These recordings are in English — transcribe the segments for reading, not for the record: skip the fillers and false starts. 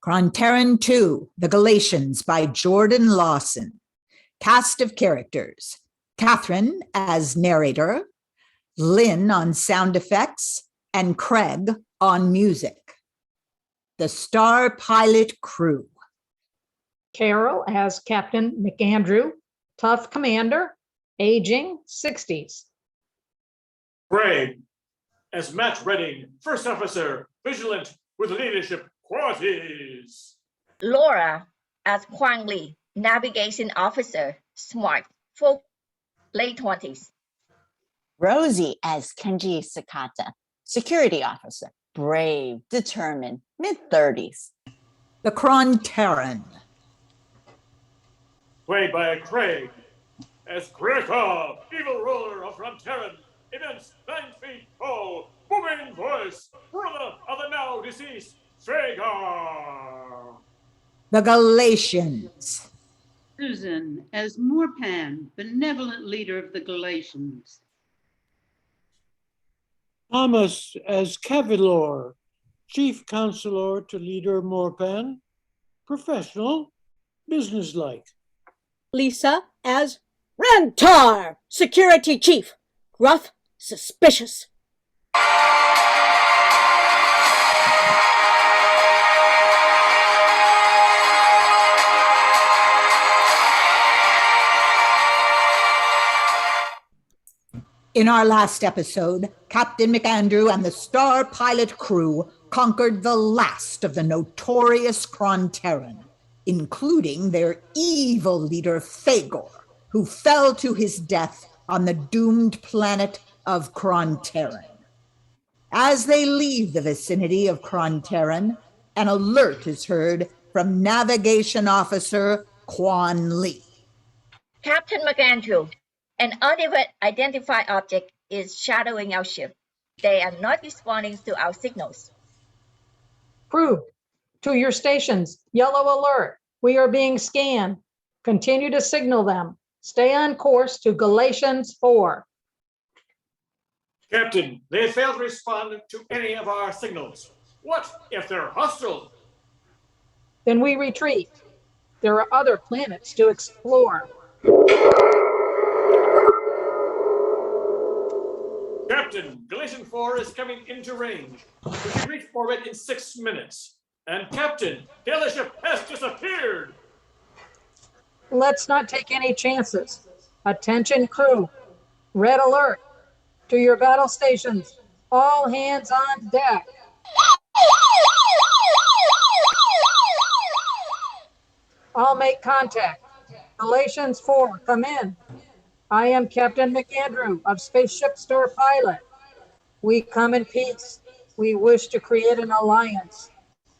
KRONTARAN 2, The Galatians by Jordan Lawson. Cast of characters: Catherine as narrator, Lynn on sound effects, and Craig on music. The Star Pilot Crew: Carol as Captain McAndrew, tough commander, aging 60s. Craig as Matt Redding, first officer, vigilant with leadership qualities. Laura as Huang Li, navigation officer, smart, folk, late 20s. Rosie as Kenji Sakata, security officer, brave, determined, mid-30s. The KRONTARAN: Played by Craig as Krakow, evil ruler of KRONTARAN, immense 9 feet tall, booming voice, brother of the now deceased Sagar. The Galatians: Susan as Moorpan, benevolent leader of the Galatians. Thomas as Kevillor, chief counselor to leader Moorpan, professional, businesslike. Lisa as Rantar, security chief, gruff, suspicious. In our last episode, Captain McAndrew and the Star Pilot crew conquered the last of the notorious KRONTARAN, including their evil leader Fagor, who fell to his death on the doomed planet of KRONTARAN. As they leave the vicinity of KRONTARAN, an alert is heard from Navigation Officer Quan Li. Captain McAndrew, an unidentified object is shadowing our ship. They are not responding to our signals. Crew, to your stations, yellow alert. We are being scanned. Continue to signal them. Stay on course to Galatians 4. Captain, they failed to respond to any of our signals. What if they're hostile? Then we retreat. There are other planets to explore. Captain, Galatian 4 is coming into range. We can reach orbit in 6 minutes. And Captain, the other ship has disappeared. Let's not take any chances. Attention crew. Red alert. To your battle stations. All hands on deck. I'll make contact. Galatians 4, come in. I am Captain McAndrew of Spaceship Star Pilot. We come in peace. We wish to create an alliance.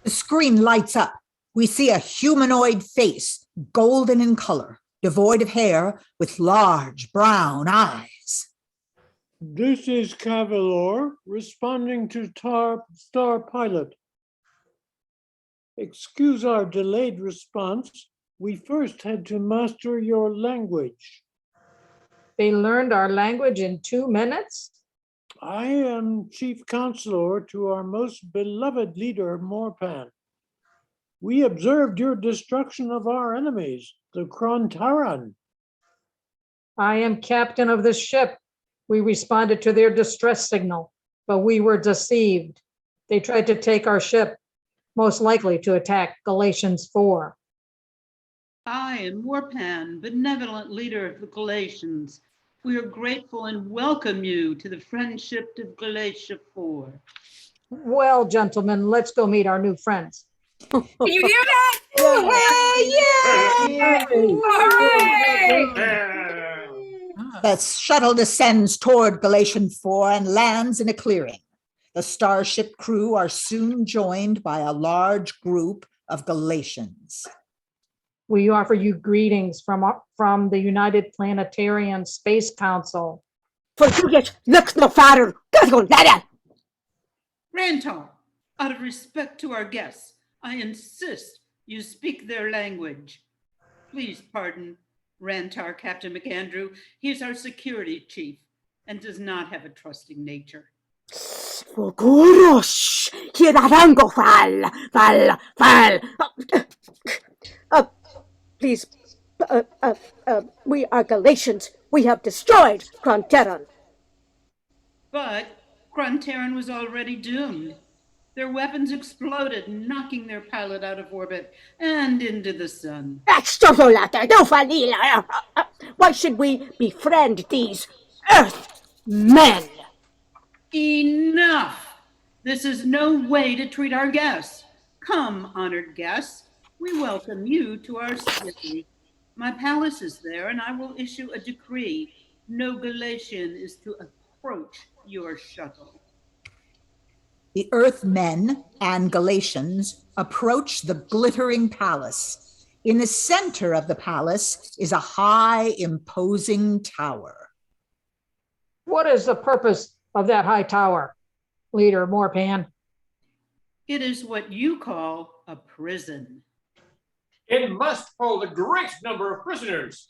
The screen lights up. We see a humanoid face, golden in color, devoid of hair, with large brown eyes. This is Kevillor responding to Star Pilot. Excuse our delayed response. We first had to master your language. They learned our language in 2 minutes? I am chief counselor to our most beloved leader, Moorpan. We observed your destruction of our enemies, the KRONTARAN. I am captain of the ship. We responded to their distress signal, but we were deceived. They tried to take our ship, most likely to attack Galatians 4. I am Moorpan, benevolent leader of the Galatians. We are grateful and welcome you to the friendship of Galatia 4. Well, gentlemen, let's go meet our new friends. Can you hear that? Hooray! The shuttle descends toward Galatian 4 and lands in a clearing. The starship crew are soon joined by a large group of Galatians. We offer you greetings from the United Planetarian Space Council. Forget, look no farther. Rantar, out of respect to our guests, I insist you speak their language. Please pardon Rantar, Captain McAndrew. He is our security chief and does not have a trusting nature. Fuguros, Kirarango Fal. Please, we are Galatians. We have destroyed KRONTARAN. But KRONTARAN was already doomed. Their weapons exploded, knocking their pilot out of orbit and into the sun. Why should we befriend these Earth men? Enough! This is no way to treat our guests. Come, honored guests. We welcome you to our city. My palace is there, and I will issue a decree. No Galatian is to approach your shuttle. The Earthmen and Galatians approach the glittering palace. In the center of the palace is a high, imposing tower. What is the purpose of that high tower, Leader Morpan? It is what you call a prison. It must hold a great number of prisoners.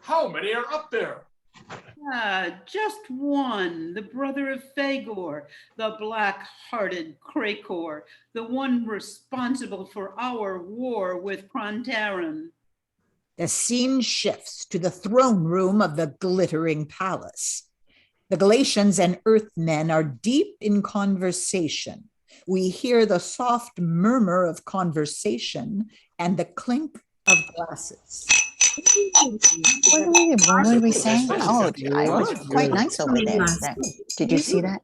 How many are up there? Just one, the brother of Fagor, the black-hearted Krakor, the one responsible for our war with KRONTARAN. The scene shifts to the throne room of the glittering palace. The Galatians and Earthmen are deep in conversation. We hear the soft murmur of conversation and the clink of glasses. What were we saying? Oh, I was quite nice over there. Did you see that?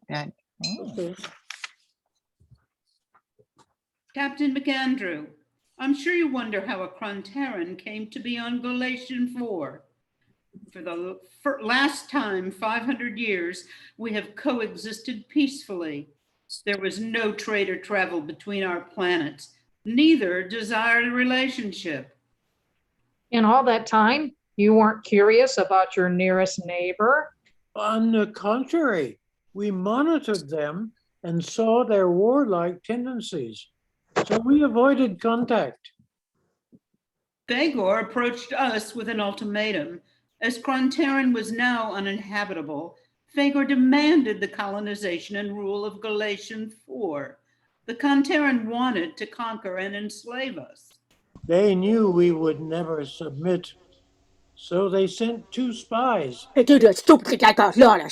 Captain McAndrew, I'm sure you wonder how a KRONTARAN came to be on Galatian 4. For the last time, 500 years, we have coexisted peacefully. There was no trade or travel between our planets, neither desired a relationship. In all that time, you weren't curious about your nearest neighbor? On the contrary, we monitored them and saw their warlike tendencies, so we avoided contact. Fagor approached us with an ultimatum. As KRONTARAN was now uninhabitable, Fagor demanded the colonization and rule of Galatian 4. The KRONTARAN wanted to conquer and enslave us. They knew we would never submit, so they sent 2 spies. The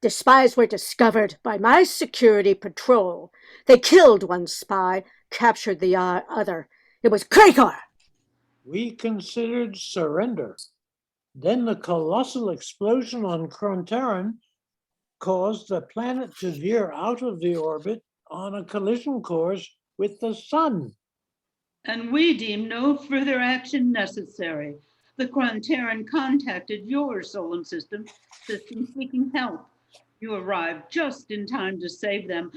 spies were discovered by my security patrol. They killed one spy, captured the other. It was Krakor. We considered surrender. Then the colossal explosion on KRONTARAN caused the planet to veer out of the orbit on a collision course with the sun. And we deemed no further action necessary. The KRONTARAN contacted your solar system seeking help. You arrived just in time to save them,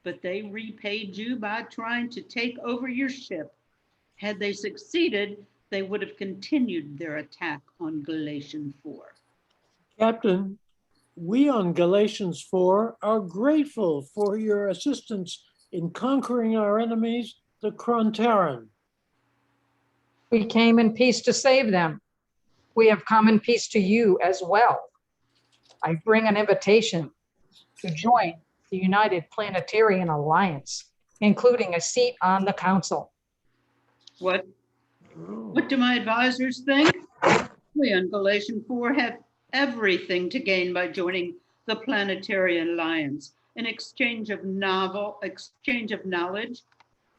but they repaid you by trying to take over your ship. Had they succeeded, they would have continued their attack on Galatian 4. Captain, we on Galatians 4 are grateful for your assistance in conquering our enemies, the KRONTARAN. We came in peace to save them. We have come in peace to you as well. I bring an invitation to join the United Planetarian Alliance, including a seat on the council. What do my advisors think? We on Galatian 4 have everything to gain by joining the Planetarian Alliance. An exchange of knowledge,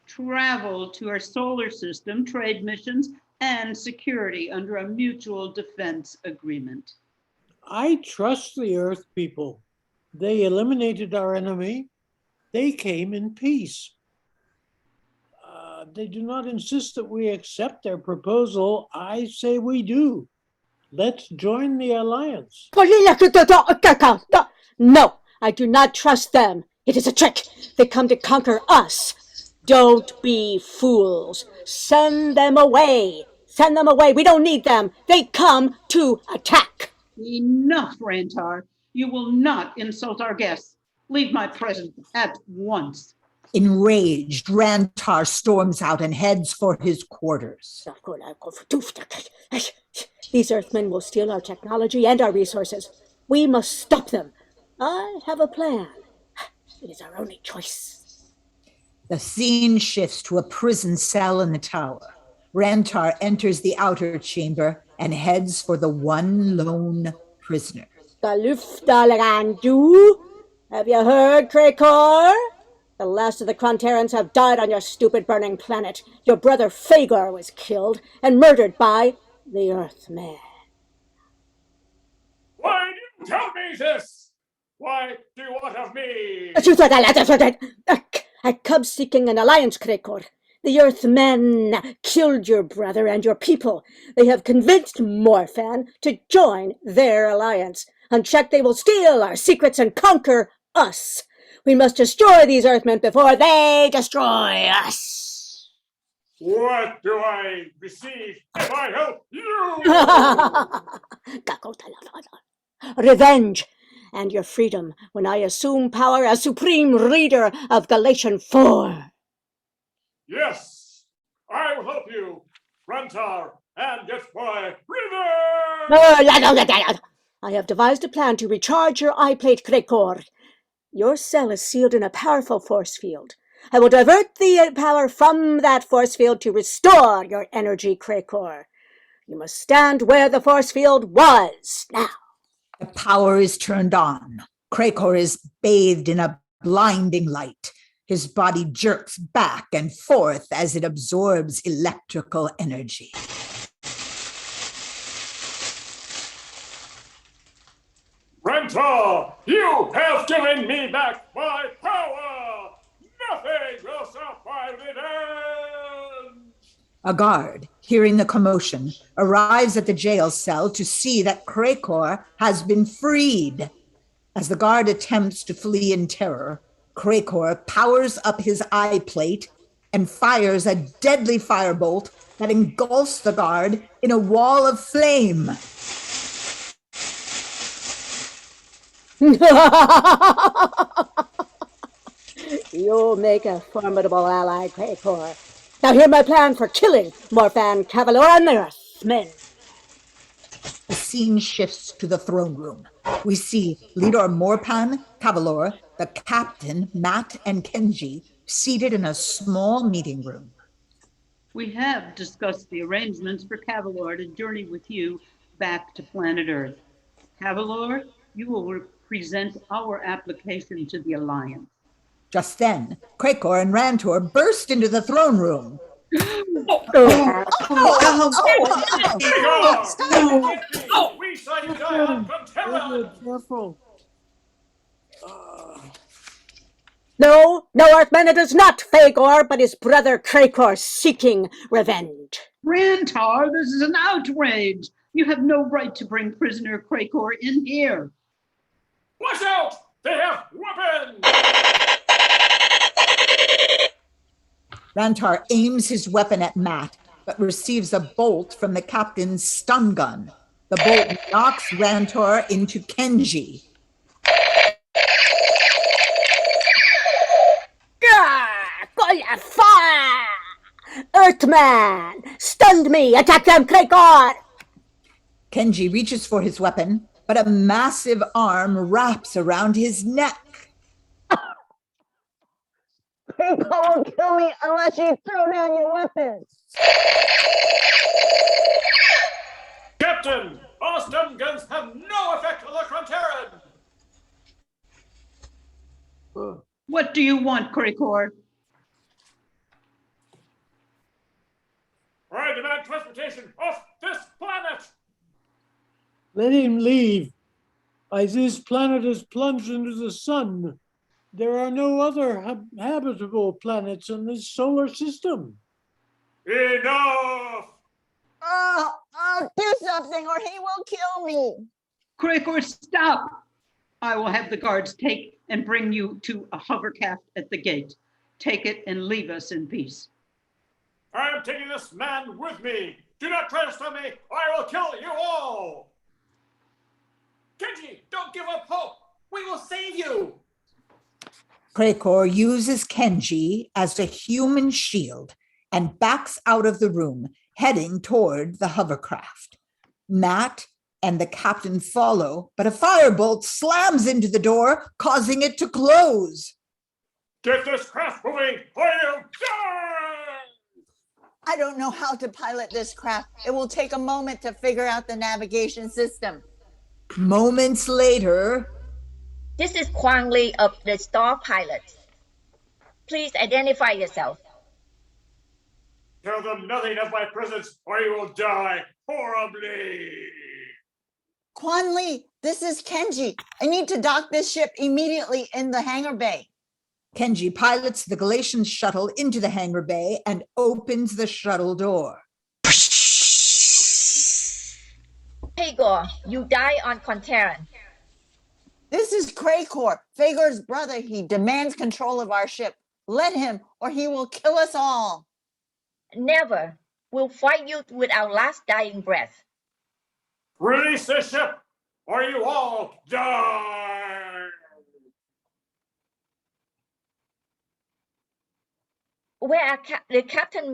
travel to our solar system, trade missions, and security under a mutual defense agreement. I trust the Earth people. They eliminated our enemy. They came in peace. They do not insist that we accept their proposal. I say we do. Let's join the alliance. No, I do not trust them. It is a trick. They come to conquer us. Don't be fools. Send them away. Send them away. We don't need them. They come to attack. Enough, Rantar. You will not insult our guests. Leave my presence at once. Enraged, Rantar storms out and heads for his quarters. These Earthmen will steal our technology and our resources. We must stop them. I have a plan. It is our only choice. The scene shifts to a prison cell in the tower. Rantar enters the outer chamber and heads for the one lone prisoner. Galufdalagandu. Have you heard, Krekor? The last of the Krontarans have died on your stupid burning planet. Your brother Fagor was killed and murdered by the Earthmen. Why do you tell me this? Why do you want of me? I come seeking an alliance, Krekor. The Earthmen killed your brother and your people. They have convinced Morphan to join their alliance. Unchecked, they will steal our secrets and conquer us. We must destroy these Earthmen before they destroy us. What do I receive if I help you? Revenge and your freedom when I assume power as supreme leader of Galatian 4. Yes, I will help you, Rantar, and get my revenge! I have devised a plan to recharge your eye plate, Krekor. Your cell is sealed in a powerful force field. I will divert the power from that force field to restore your energy, Krekor. You must stand where the force field was now. The power is turned on. Krekor is bathed in a blinding light. His body jerks back and forth as it absorbs electrical energy. Rantar, you have given me back my power! Nothing will stop my revenge! A guard, hearing the commotion, arrives at the jail cell to see that Krekor has been freed. As the guard attempts to flee in terror, Krekor powers up his eye plate and fires a deadly firebolt that engulfs the guard in a wall of flame. You'll make a formidable ally, Krekor. Now hear my plan for killing Morphan, Cavalor, and the Earthmen. The scene shifts to the throne room. We see Leader Morpan, Cavalor, the captain, Matt, and Kenji seated in a small meeting room. We have discussed the arrangements for Cavalor to journey with you back to planet Earth. Cavalor, you will present our application to the Alliance. Just then, Krekor and Rantor burst into the throne room. We saw you die on KRONTARAN! Careful. No, Earthman, it is not Fagor, but his brother Krekor seeking revenge. Rantar, this is an outrage. You have no right to bring prisoner Krekor in here. Watch out! They have weapons! Rantar aims his weapon at Matt, but receives a bolt from the captain's stun gun. The bolt knocks Rantar into Kenji. Fire! Earthman! Stunned me! Attack them, Krekor! Kenji reaches for his weapon, but a massive arm wraps around his neck. Krekor won't kill me unless you throw down your weapons. Captain, our stun guns have no effect on the KRONTARAN! What do you want, Krekor? I demand transportation off this planet! Let him leave. As this planet is plunged into the sun, there are no other habitable planets in this solar system. Enough! I'll do something or he will kill me. Krekor, stop! I will have the guards take and bring you to a hovercraft at the gate. Take it and leave us in peace. I am taking this man with me. Do not try to stop me. I will kill you all. Kenji, don't give up hope. We will save you. Krekor uses Kenji as a human shield and backs out of the room, heading toward the hovercraft. Matt, and the captain follow, but a firebolt slams into the door, causing it to close. Get this craft moving, or you die! I don't know how to pilot this craft. It will take a moment to figure out the navigation system. Moments later, This is Kwang Lee of the Star Pilots. Please identify yourself. Tell them nothing of my presence, or you will die horribly. Quan Lee, this is Kenji. I need to dock this ship immediately in the hangar bay. Kenji pilots the Galatian shuttle into the hangar bay and opens the shuttle door. Pagor, you die on KRONTARAN. This is Craycor, Fagor's brother. He demands control of our ship. Let him, or he will kill us all. Never. We'll fight you with our last dying breath. Release the ship, or you all die! Where are the captain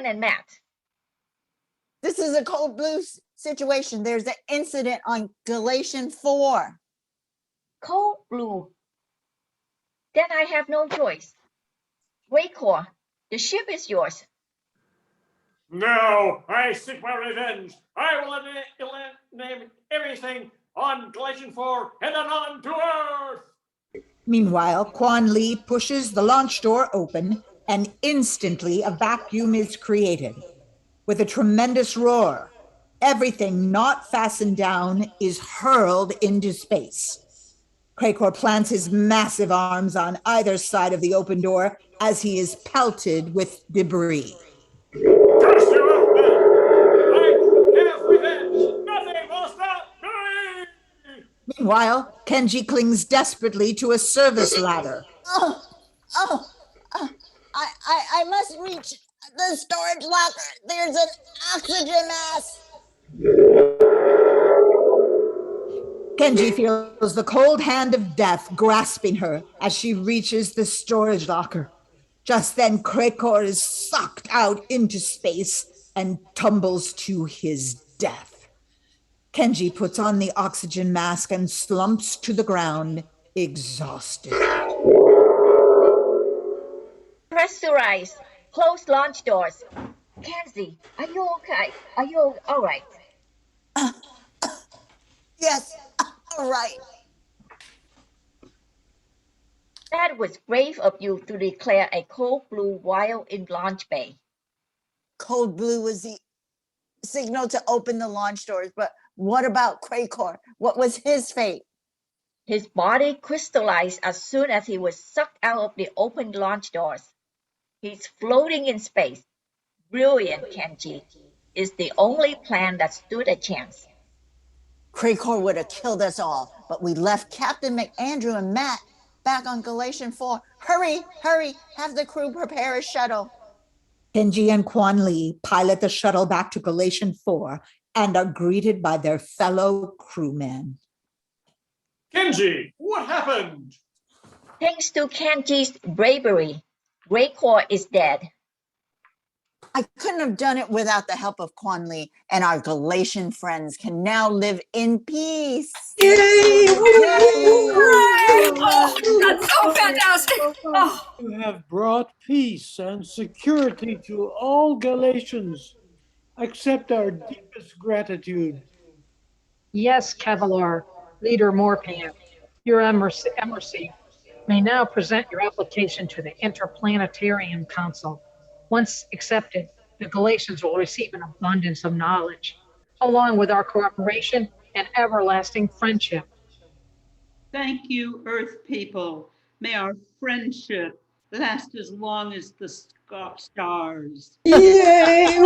and Matt? This is a cold blue situation. There's an incident on Galatian 4. Cold blue. Then I have no choice. Craycor, the ship is yours. No, I seek my revenge. I will name everything on Galatian 4 and then on to Earth. Meanwhile, Quan Lee pushes the launch door open, and instantly a vacuum is created. With a tremendous roar, everything not fastened down is hurled into space. Craycor plants his massive arms on either side of the open door as he is pelted with debris. Curse you, Earthmen! I have revenge! Nothing will stop me! Meanwhile, Kenji clings desperately to a service ladder. I must reach the storage locker. There's an oxygen mask. Kenji feels the cold hand of death grasping her as she reaches the storage locker. Just then, Craycor is sucked out into space and tumbles to his death. Kenji puts on the oxygen mask and slumps to the ground, exhausted. Pressurize. Close launch doors. Kenji, are you okay? Are you all right? Yes, all right. That was brave of you to declare a cold blue while in launch bay. Cold blue was the signal to open the launch doors, but what about Craycor? What was his fate? His body crystallized as soon as he was sucked out of the open launch doors. He's floating in space. Brilliant, Kenji. Is the only plan that stood a chance. Craycor would have killed us all, but we left Captain McAndrew and Matt back on Galatian 4. Hurry, hurry, have the crew prepare a shuttle. Kenji and Quan Lee pilot the shuttle back to Galatian 4 and are greeted by their fellow crewmen. Kenji, what happened? Thanks to Kenji's bravery, Craycor is dead. I couldn't have done it without the help of Quan Lee, and our Galatian friends can now live in peace. Yay! Oh, that's so fantastic! Oh. You have brought peace and security to all Galatians. Accept our deepest gratitude. Yes, Cavalier, Leader Morpan, your embassy may now present your application to the Interplanetarian Council. Once accepted, the Galatians will receive an abundance of knowledge, along with our cooperation and everlasting friendship. Thank you, Earth people. May our friendship last as long as the stars. Yay!